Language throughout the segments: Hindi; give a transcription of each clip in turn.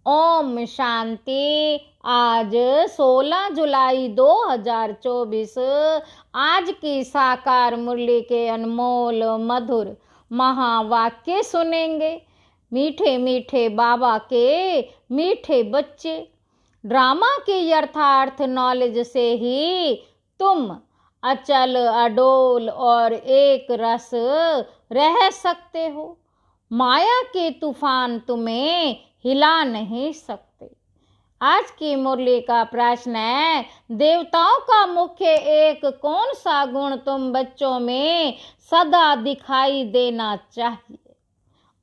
ओम शांति। आज 16 जुलाई 2024 आज की साकार मुरली के अनमोल मधुर महावाक्य सुनेंगे। मीठे मीठे बाबा के मीठे बच्चे, ड्रामा के यथार्थ नॉलेज से ही तुम अचल अडोल और एक रस रह सकते हो। माया के तूफान तुम्हें हिला नहीं सकते। आज की मुरली का प्रश्न है, देवताओं का मुख्य एक कौन सा गुण तुम बच्चों में सदा दिखाई देना चाहिए?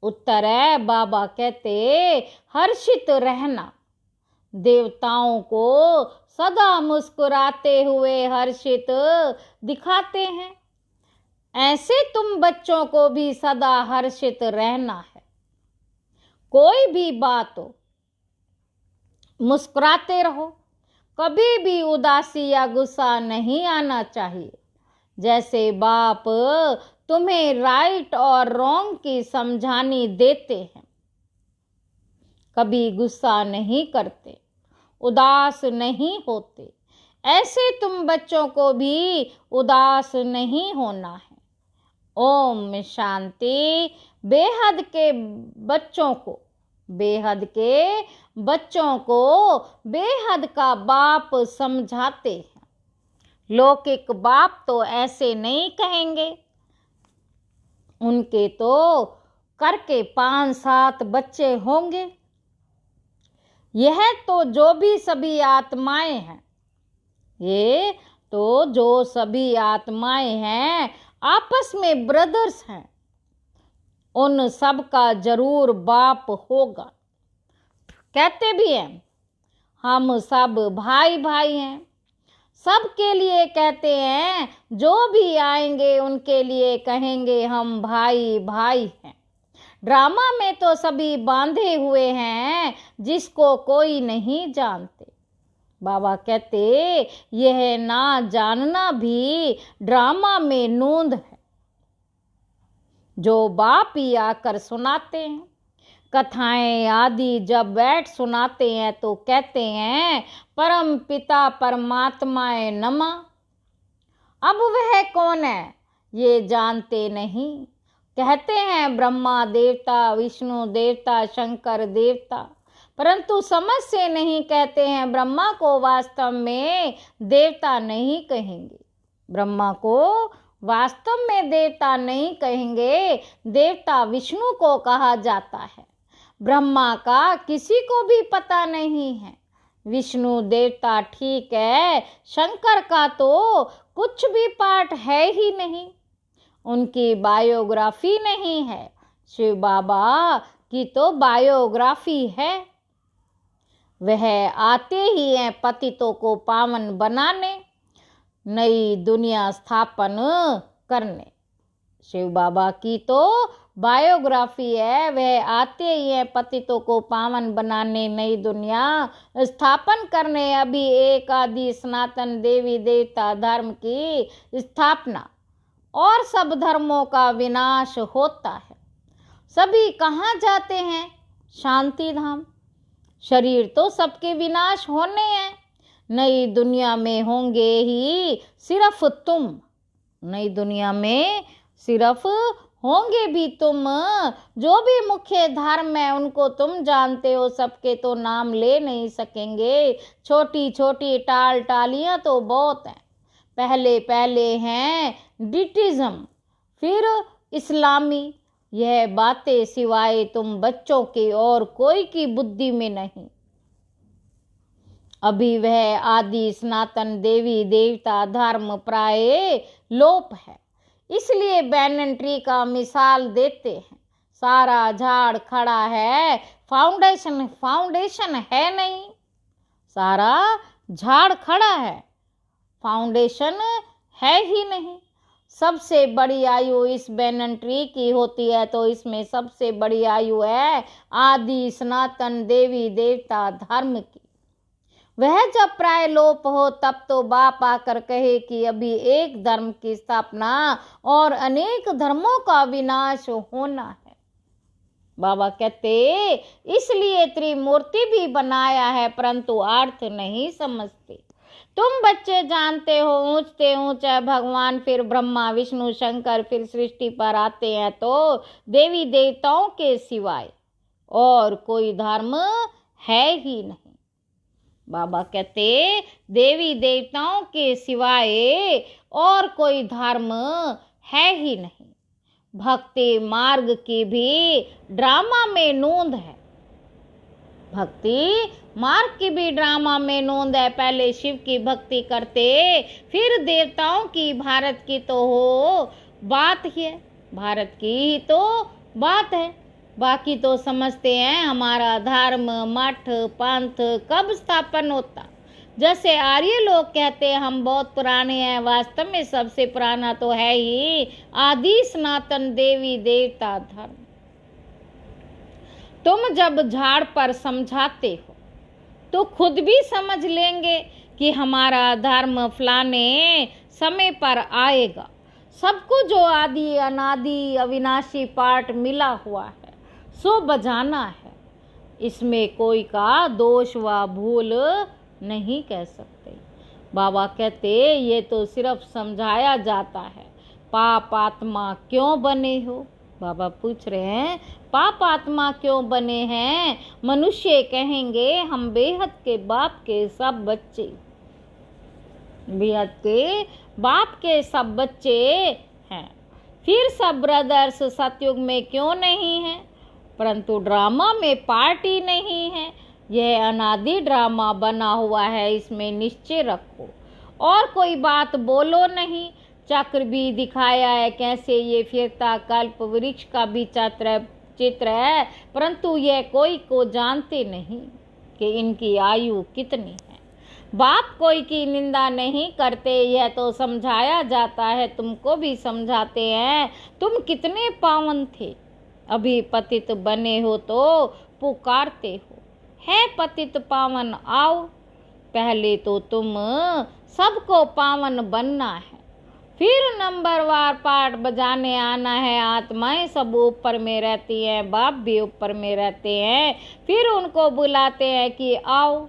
उत्तर है, बाबा कहते हर्षित रहना। देवताओं को सदा मुस्कुराते हुए हर्षित दिखाते हैं, ऐसे तुम बच्चों को भी सदा हर्षित रहना है। कोई भी बात हो, मुस्कुराते रहो, कभी भी उदासी या गुस्सा नहीं आना चाहिए। जैसे बाप तुम्हें राइट और रॉन्ग की समझानी देते हैं, कभी गुस्सा नहीं करते, उदास नहीं होते, ऐसे तुम बच्चों को भी उदास नहीं होना है। ओम शांति। बेहद के बच्चों को बेहद का बाप समझाते हैं। लौकिक बाप तो ऐसे नहीं कहेंगे, उनके तो करके 5-7 बच्चे होंगे। यह तो जो भी सभी आत्माएं हैं, ये तो जो सभी आत्माएं हैं आपस में ब्रदर्स हैं, उन सब का जरूर बाप होगा। कहते भी हैं हम सब भाई भाई हैं। सबके लिए कहते हैं, जो भी आएंगे उनके लिए कहेंगे हम भाई भाई हैं। ड्रामा में तो सभी बांधे हुए हैं, जिसको कोई नहीं जानते। बाबा कहते यह ना जानना भी ड्रामा में नूंद है। जो बाप ही आकर सुनाते हैं, कथाएं आदि जब बैठ सुनाते हैं तो कहते हैं परम पिता परमात्माए नमः। अब वह कौन है ये जानते नहीं। कहते हैं ब्रह्मा देवता, विष्णु देवता, शंकर देवता, परंतु समझ से नहीं कहते हैं। ब्रह्मा को वास्तव में देवता नहीं कहेंगे, ब्रह्मा को वास्तव में देवता नहीं कहेंगे, देवता विष्णु को कहा जाता है। ब्रह्मा का किसी को भी पता नहीं है, विष्णु देवता ठीक है, शंकर का तो कुछ भी पाठ है ही नहीं, उनकी बायोग्राफी नहीं है। शिव बाबा की तो बायोग्राफी है। वह आते ही हैं पतितों को पावन बनाने, नई दुनिया स्थापन करने। शिव बाबा की तो बायोग्राफी है, वह आते ही हैं पतितों को पावन बनाने, नई दुनिया स्थापन करने। अभी एक आदि सनातन देवी देवता धर्म की स्थापना और सब धर्मों का विनाश होता है। सभी कहाँ जाते हैं? शांति धाम। शरीर तो सबके विनाश होने हैं, नई दुनिया में होंगे ही सिर्फ तुम। नई दुनिया में सिर्फ होंगे भी तुम। जो भी मुख्य धर्म है उनको तुम जानते हो, सबके तो नाम ले नहीं सकेंगे। छोटी छोटी टाल टालियां तो बहुत हैं। पहले पहले हैं डिटिज्म, फिर इस्लामी। यह बातें सिवाय तुम बच्चों के और कोई की बुद्धि में नहीं। अभी वह आदि सनातन देवी देवता धर्म प्राय लोप है, इसलिए बैनन ट्री का मिसाल देते हैं। सारा झाड़ खड़ा है, फाउंडेशन है नहीं। सारा झाड़ खड़ा है, फाउंडेशन है ही नहीं। सबसे बड़ी आयु इस बैनन ट्री की होती है, तो इसमें सबसे बड़ी आयु है आदि सनातन देवी देवता धर्म की। वह जब प्राय लोप हो तब तो बाप आकर कहे कि अभी एक धर्म की स्थापना और अनेक धर्मों का विनाश होना है। बाबा कहते इसलिए त्रिमूर्ति भी बनाया है, परंतु अर्थ नहीं समझते। तुम बच्चे जानते हो ऊंचते ऊंचा भगवान, फिर ब्रह्मा विष्णु शंकर, फिर सृष्टि पर आते हैं तो देवी देवताओं के सिवाय और कोई धर्म है ही नहीं। बाबा कहते देवी देवताओं के सिवाय और कोई धर्म है ही नहीं। भक्ति मार्ग की भी ड्रामा में नोंद है, भक्ति मार्ग की भी ड्रामा में नोंद है। पहले शिव की भक्ति करते, फिर देवताओं की। भारत की तो हो बात ही है, भारत की ही तो बात है। बाकी तो समझते हैं हमारा धर्म मठ पंथ कब स्थापन होता। जैसे आर्य लोग कहते हैं हम बहुत पुराने हैं, वास्तव में सबसे पुराना तो है ही आदि सनातन देवी देवता धर्म। तुम जब झाड़ पर समझाते हो तो खुद भी समझ लेंगे कि हमारा धर्म फलाने समय पर आएगा। सबको जो आदि अनादि अविनाशी पाठ मिला हुआ है सो बजाना है, इसमें कोई का दोष व भूल नहीं कह सकते। बाबा कहते ये तो सिर्फ समझाया जाता है। पाप आत्मा क्यों बने हो? बाबा पूछ रहे हैं पाप आत्मा क्यों बने हैं? मनुष्य कहेंगे हम बेहद के बाप के सब बच्चे, बेहद के बाप के सब बच्चे हैं। फिर सब ब्रदर्स सतयुग में क्यों नहीं है? परंतु ड्रामा में पार्टी नहीं है। यह अनादि ड्रामा बना हुआ है, इसमें निश्चय रखो और कोई बात बोलो नहीं। चक्र भी दिखाया है कैसे ये फिरता, कल्प वृक्ष का भी चित्र है, परंतु यह कोई को जानते नहीं कि इनकी आयु कितनी है। बाप कोई की निंदा नहीं करते, यह तो समझाया जाता है। तुमको भी समझाते हैं तुम कितने पावन थे, अभी पतित बने हो तो पुकारते हो है पतित पावन आओ। पहले तो तुम सबको पावन बनना है, फिर नंबरवार पाठ बजाने आना है। आत्माएं सब ऊपर में रहती हैं, बाप भी ऊपर में रहते हैं, फिर उनको बुलाते हैं कि आओ।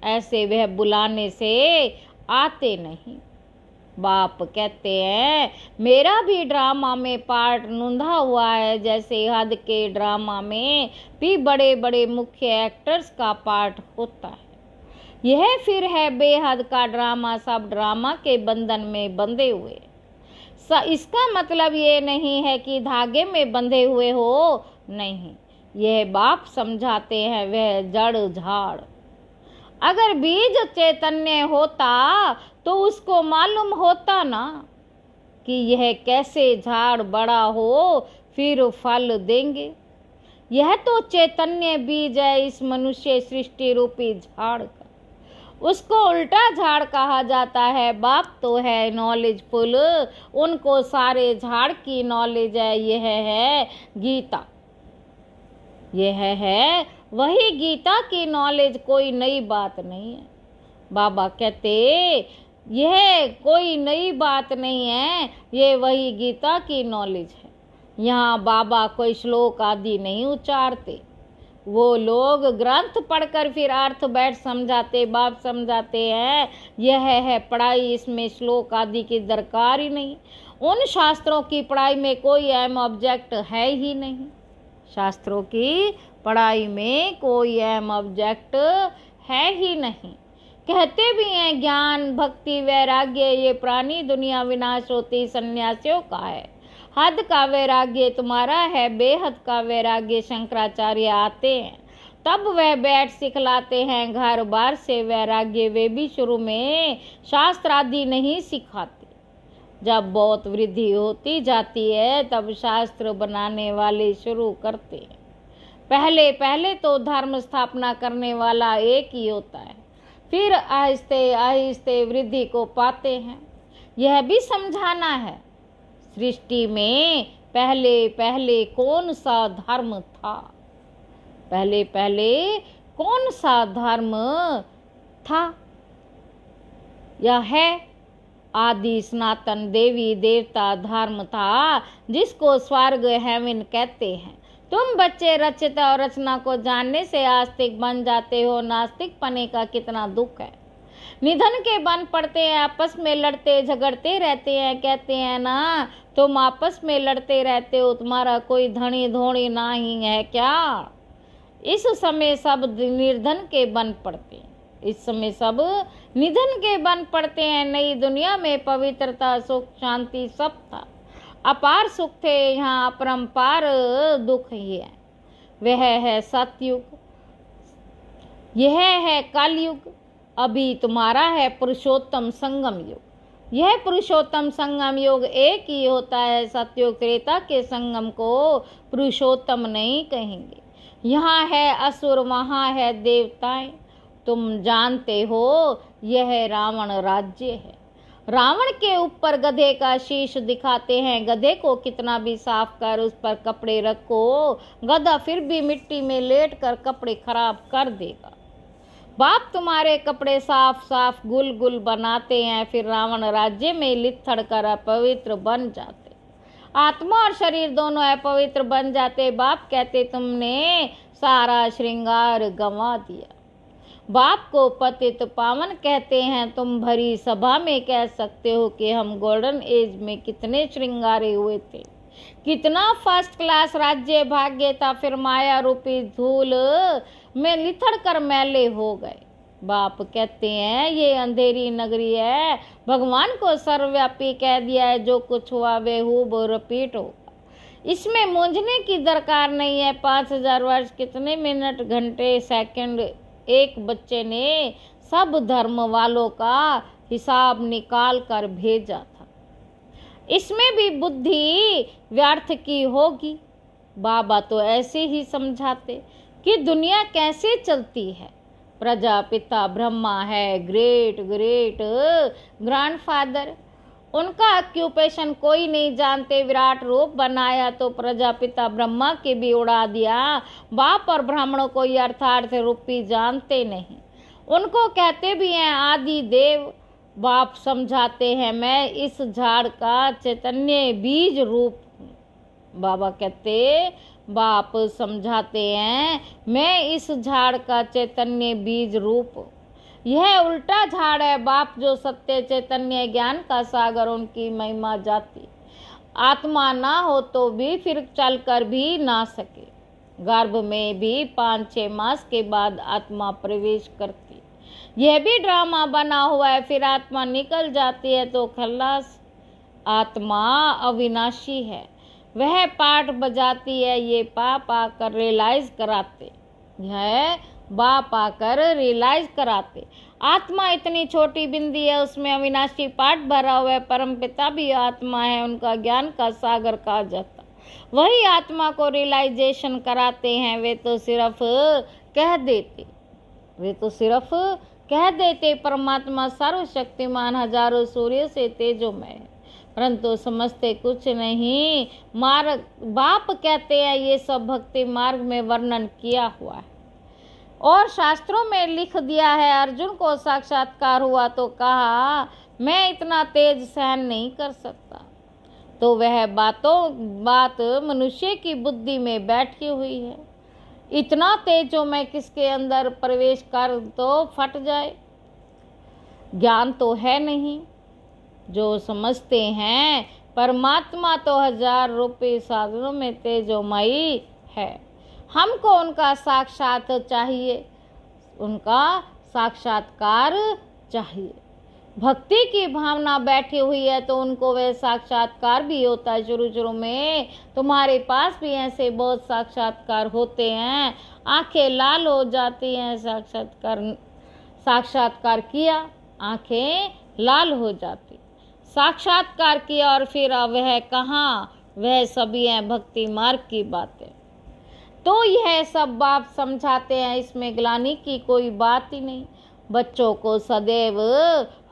ऐसे वह बुलाने से आते नहीं। बाप कहते हैं मेरा भी ड्रामा में पार्ट नूंधा हुआ है, जैसे हद के ड्रामा में भी बड़े बड़े मुख्य एक्टर्स का पार्ट होता है। यह फिर है बेहद का ड्रामा, सब ड्रामा के बंधन में बंधे हुए। इसका मतलब ये नहीं है कि धागे में बंधे हुए हो, नहीं। यह बाप समझाते हैं वह जड़ झाड़। अगर बीज चैतन्य होता तो उसको मालूम होता ना कि यह कैसे झाड़ बड़ा हो फिर फल देंगे। यह तो चैतन्य बीज है इस मनुष्य सृष्टि रूपी झाड़ का, उसको उल्टा झाड़ कहा जाता है। बाप तो है नॉलेजफुल, उनको सारे झाड़ की नॉलेज है। यह है गीता, यह है वही गीता की नॉलेज, कोई नई बात नहीं है। बाबा कहते यह कोई नई बात नहीं है, ये वही गीता की नॉलेज है। यहाँ बाबा कोई श्लोक आदि नहीं उच्चारते, वो लोग ग्रंथ पढ़कर फिर अर्थ बैठ समझाते, बाप समझाते हैं। यह है पढ़ाई, इसमें श्लोक आदि की दरकार ही नहीं। उन शास्त्रों की पढ़ाई में कोई अहम ऑब्जेक्ट है ही नहीं, शास्त्रों की पढ़ाई में कोई अहम ऑब्जेक्ट है ही नहीं। कहते भी हैं ज्ञान भक्ति वैराग्य ये पुरानी दुनिया विनाश होती सन्यासियों का है, हद का वैराग्य तुम्हारा है, बेहद का वैराग्य शंकराचार्य आते हैं तब वह बैठ सिखलाते हैं। घर बार से वैराग्य वे भी शुरू में शास्त्र आदि नहीं सिखाते, जब बहुत वृद्धि होती जाती है तब शास्त्र बनाने वाले शुरू करते हैं। पहले पहले तो धर्म स्थापना करने वाला एक ही होता है, फिर आहिस्ते आहिस्ते वृद्धि को पाते हैं। यह भी समझाना है सृष्टि में पहले पहले कौन सा धर्म था, पहले पहले कौन सा धर्म था। यह है आदि सनातन देवी देवता धर्म था, जिसको स्वर्ग हेवन कहते हैं। तुम बच्चे रचित और रचना को जानने से आस्तिक बन जाते हो। नास्तिक पने का कितना दुख है। निधन के बन पड़ते हैं, आपस में लड़ते झगड़ते रहते हैं। कहते हैं ना, तुम आपस में लड़ते रहते हो, तुम्हारा कोई धनी धोनी ना ही है क्या? इस समय सब निर्धन के बन पड़ते हैं। इस समय सब निधन के बन पड़ते हैं। नई दुनिया में पवित्रता, सुख, शांति सब था। अपार सुख थे, यहाँ अपरंपार दुख ही है। वह है सतयुग, यह है कलयुग, अभी तुम्हारा है पुरुषोत्तम संगम युग। यह पुरुषोत्तम संगम युग एक ही होता है। सतयुग त्रेता के संगम को पुरुषोत्तम नहीं कहेंगे। यहाँ है असुर, वहाँ है देवताएं। तुम जानते हो यह रावण राज्य है। रावण के ऊपर गधे का शीश दिखाते हैं। गधे को कितना भी साफ कर उस पर कपड़े रखो, गधा फिर भी मिट्टी में लेट कर कपड़े खराब कर देगा। बाप तुम्हारे कपड़े साफ साफ गुल गुल बनाते हैं, फिर रावण राज्य में लिथड़ कर अपवित्र बन जाते। आत्मा और शरीर दोनों अपवित्र बन जाते। बाप कहते तुमने सारा श्रृंगार गंवा दिया। बाप को पतित पावन कहते हैं। तुम भरी सभा में कह सकते हो कि हम गोल्डन एज में कितने श्रृंगारे हुए थे, कितना फर्स्ट क्लास राज्य भाग्य था, फिर माया रूपी धूल में लिथड़ कर मैले हो गए। बाप कहते हैं ये अंधेरी नगरी है। भगवान को सर्वव्यापी कह दिया है। जो कुछ हुआ वे हूब रिपीट होगा। इसमें मूंझने की दरकार नहीं है। 5000 वर्ष कितने मिनट, घंटे, सेकंड, एक बच्चे ने सब धर्म वालों का हिसाब निकाल कर भेजा था। इसमें भी बुद्धि व्यर्थ की होगी। बाबा तो ऐसे ही समझाते कि दुनिया कैसे चलती है। प्रजापिता ब्रह्मा है, ग्रेट ग्रेट ग्रैंडफादर। उनका ऑक्यूपेशन कोई नहीं जानते। विराट रूप बनाया तो प्रजापिता ब्रह्मा के भी उड़ा दिया। बाप और ब्राह्मणों को यथार्थ रूपी जानते नहीं। उनको कहते भी हैं आदि देव। बाप समझाते हैं मैं इस झाड़ का चैतन्य बीज रूप हूँ। बाबा कहते, बाप समझाते हैं मैं इस झाड़ का चैतन्य बीज रूप हूँ। यह उल्टा झाड़ है। बाप जो सत्य चैतन्य ज्ञान का सागर, उनकी महिमा जाती। आत्मा ना हो तो भी फिर चलकर भी ना सके। गर्भ में भी 5-6 मास के बाद आत्मा प्रवेश करती। यह भी ड्रामा बना हुआ है। फिर आत्मा निकल जाती है तो खल्लास। आत्मा अविनाशी है, वह पाठ बजाती है। ये पाप आकर रियलाइज कराते है, बाप आकर रियलाइज कराते। आत्मा इतनी छोटी बिंदी है, उसमें अविनाशी पाठ भरा हुआ है। परमपिता भी आत्मा है, उनका ज्ञान का सागर कहा जाता। वही आत्मा को रियलाइजेशन कराते हैं। वे तो सिर्फ कह देते परमात्मा सर्वशक्तिमान, हजारों सूर्य से तेजोमय है, परंतु समझते कुछ नहीं। मार्ग बाप कहते हैं ये सब भक्ति मार्ग में वर्णन किया हुआ है और शास्त्रों में लिख दिया है। अर्जुन को साक्षात्कार हुआ तो कहा मैं इतना तेज सहन नहीं कर सकता। तो वह बात मनुष्य की बुद्धि में बैठी हुई है। इतना तेजो मैं किसके अंदर प्रवेश कर तो फट जाए। ज्ञान तो है नहीं। जो समझते हैं परमात्मा तो 1000 रूपी साधनों में तेजोमयी है। हमको उनका साक्षात चाहिए, उनका साक्षात्कार चाहिए। भक्ति की भावना बैठी हुई है तो उनको वह साक्षात्कार भी होता है। शुरू में तुम्हारे पास भी ऐसे बहुत साक्षात्कार होते हैं। आंखें लाल हो जाती हैं। साक्षात्कार किया, आंखें लाल हो जाती। साक्षात्कार किया और फिर वह कहाँ, वह सभी हैं भक्ति मार्ग की बातें। तो यह सब बाप समझाते हैं, इसमें ग्लानि की कोई बात ही नहीं। बच्चों को सदैव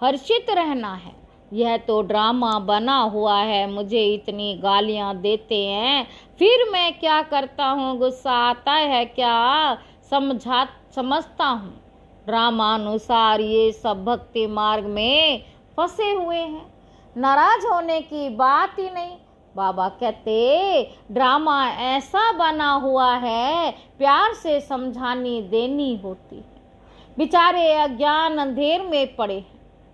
हर्षित रहना है। यह तो ड्रामा बना हुआ है। मुझे इतनी गालियां देते हैं, फिर मैं क्या करता हूँ? गुस्सा आता है क्या? समझता हूँ ड्रामानुसार ये सब भक्ति मार्ग में फंसे हुए हैं। नाराज होने की बात ही नहीं। बाबा कहते ड्रामा ऐसा बना हुआ है, प्यार से समझानी देनी होती है। बेचारे अज्ञान अंधेर में पड़े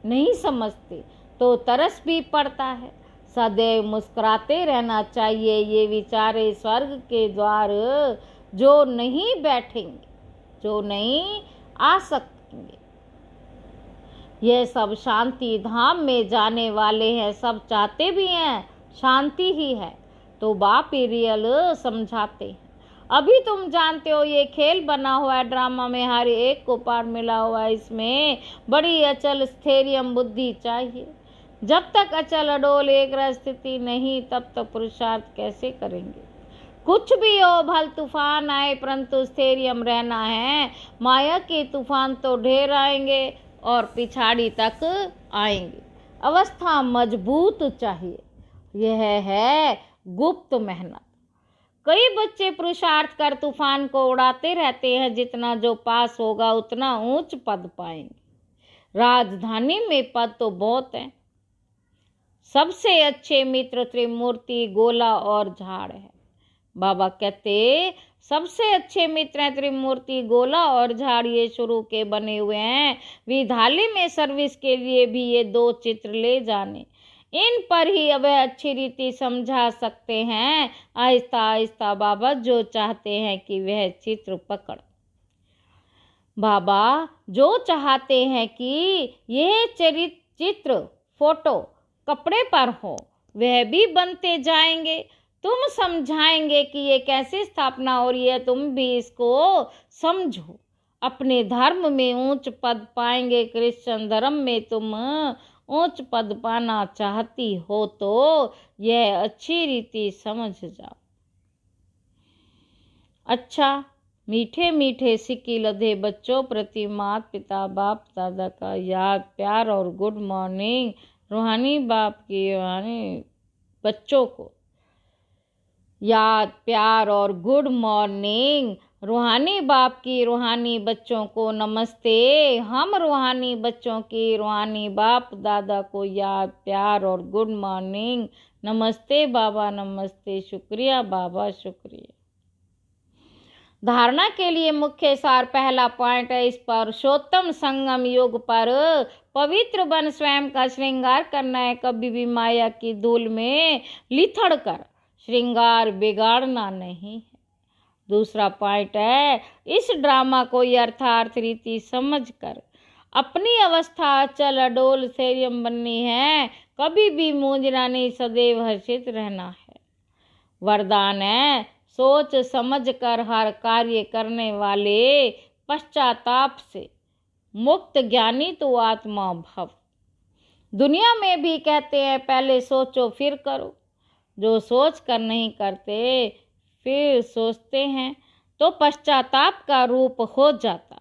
नहीं समझते तो तरस भी पड़ता है। सदैव मुस्कुराते रहना चाहिए, ये बेचारे स्वर्ग के द्वार जो नहीं बैठेंगे, जो नहीं आ सकेंगे। यह सब शांति धाम में जाने वाले हैं, सब चाहते भी हैं शांति ही है, तो बाप ही रियल समझाते हैं। अभी तुम जानते हो ये खेल बना हुआ है, ड्रामा में हर एक को पार मिला हुआ है। इसमें बड़ी अचल स्थैर्यम बुद्धि चाहिए। जब तक अचल अडोल एक स्थिति नहीं, तब तक पुरुषार्थ कैसे करेंगे। कुछ भी हो, भल तूफान आए, परंतु स्थैर्यम रहना है। माया के तूफान तो ढेर आएंगे और पिछाड़ी तक आएंगे। अवस्था मजबूत चाहिए, यह है गुप्त मेहनत। कई बच्चे पुरुषार्थ कर तूफान को उड़ाते रहते हैं, जितना जो पास होगा उतना ऊंच पद पाएंगे। राजधानी में पद तो बहुत है। सबसे अच्छे मित्र त्रिमूर्ति, गोला और झाड़ है। बाबा कहते सबसे अच्छे मित्र हैं त्रिमूर्ति, गोला और झाड़, ये शुरू के बने हुए हैं। विद्यालय में सर्विस के लिए भी ये दो चित्र ले जाने, इन पर ही वह अच्छी रीति समझा सकते हैं। आहिस्ता आहिस्ता बाबा जो चाहते हैं कि वह चित्र पकड़, बाबा जो चाहते हैं कि यह चित्र फोटो कपड़े पर हो, वह भी बनते जाएंगे। तुम समझाएंगे कि ये कैसे स्थापना हो रही है, तुम भी इसको समझो। अपने धर्म में ऊंच पद पाएंगे। क्रिश्चियन धर्म में तुम ऊंच पद पाना चाहती हो तो यह अच्छी रीति समझ जाओ। अच्छा, मीठे मीठे सिक्की लदे बच्चों प्रति माता पिता बाप दादा का याद प्यार और गुड मॉर्निंग। रूहानी बाप की रूहानी बच्चों को याद प्यार और गुड मॉर्निंग। रूहानी बाप की रूहानी बच्चों को नमस्ते। हम रूहानी बच्चों की रूहानी बाप दादा को याद प्यार और गुड मॉर्निंग। नमस्ते बाबा, नमस्ते, शुक्रिया बाबा, शुक्रिया। धारणा के लिए मुख्य सार पहला पॉइंट है, इस पुरुषोत्तम संगम युग पर पवित्र बन स्वयं का श्रृंगार करना है। कभी भी माया की धूल में लिथड़ कर श्रृंगार बिगाड़ना नहीं है। दूसरा पॉइंट है, इस ड्रामा को यथार्थ रीति समझ कर अपनी अवस्था अचल अडोल स्थैर्यम बननी है। कभी भी मूंझना नहीं, सदैव हर्षित रहना है। वरदान है, सोच समझ कर हर कार्य करने वाले पश्चाताप से मुक्त ज्ञानी तो आत्मा भव। दुनिया में भी कहते हैं पहले सोचो फिर करो। जो सोच कर नहीं करते फिर सोचते हैं तो पश्चाताप का रूप हो जाता।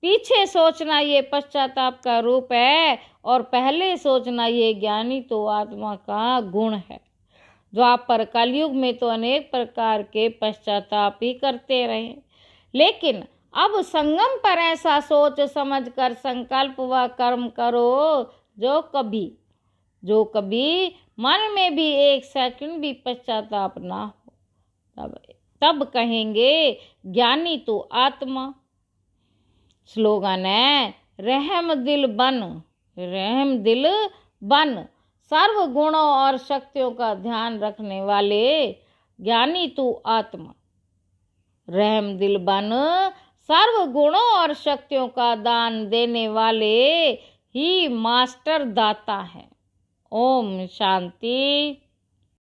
पीछे सोचना ये पश्चाताप का रूप है और पहले सोचना ये ज्ञानी तो आत्मा का गुण है। द्वापर कलयुग में तो अनेक प्रकार के पश्चाताप ही करते रहे, लेकिन अब संगम पर ऐसा सोच समझ कर संकल्प व कर्म करो जो कभी मन में भी एक सेकंड भी पश्चाताप ना हो, तब कहेंगे ज्ञानी तो आत्मा। स्लोगन है, रहम दिल बन सर्व गुणों और शक्तियों का ध्यान रखने वाले ज्ञानी तू आत्मा। रहम दिल बन सर्व गुणों और शक्तियों का दान देने वाले ही मास्टर दाता है। ओम शांति।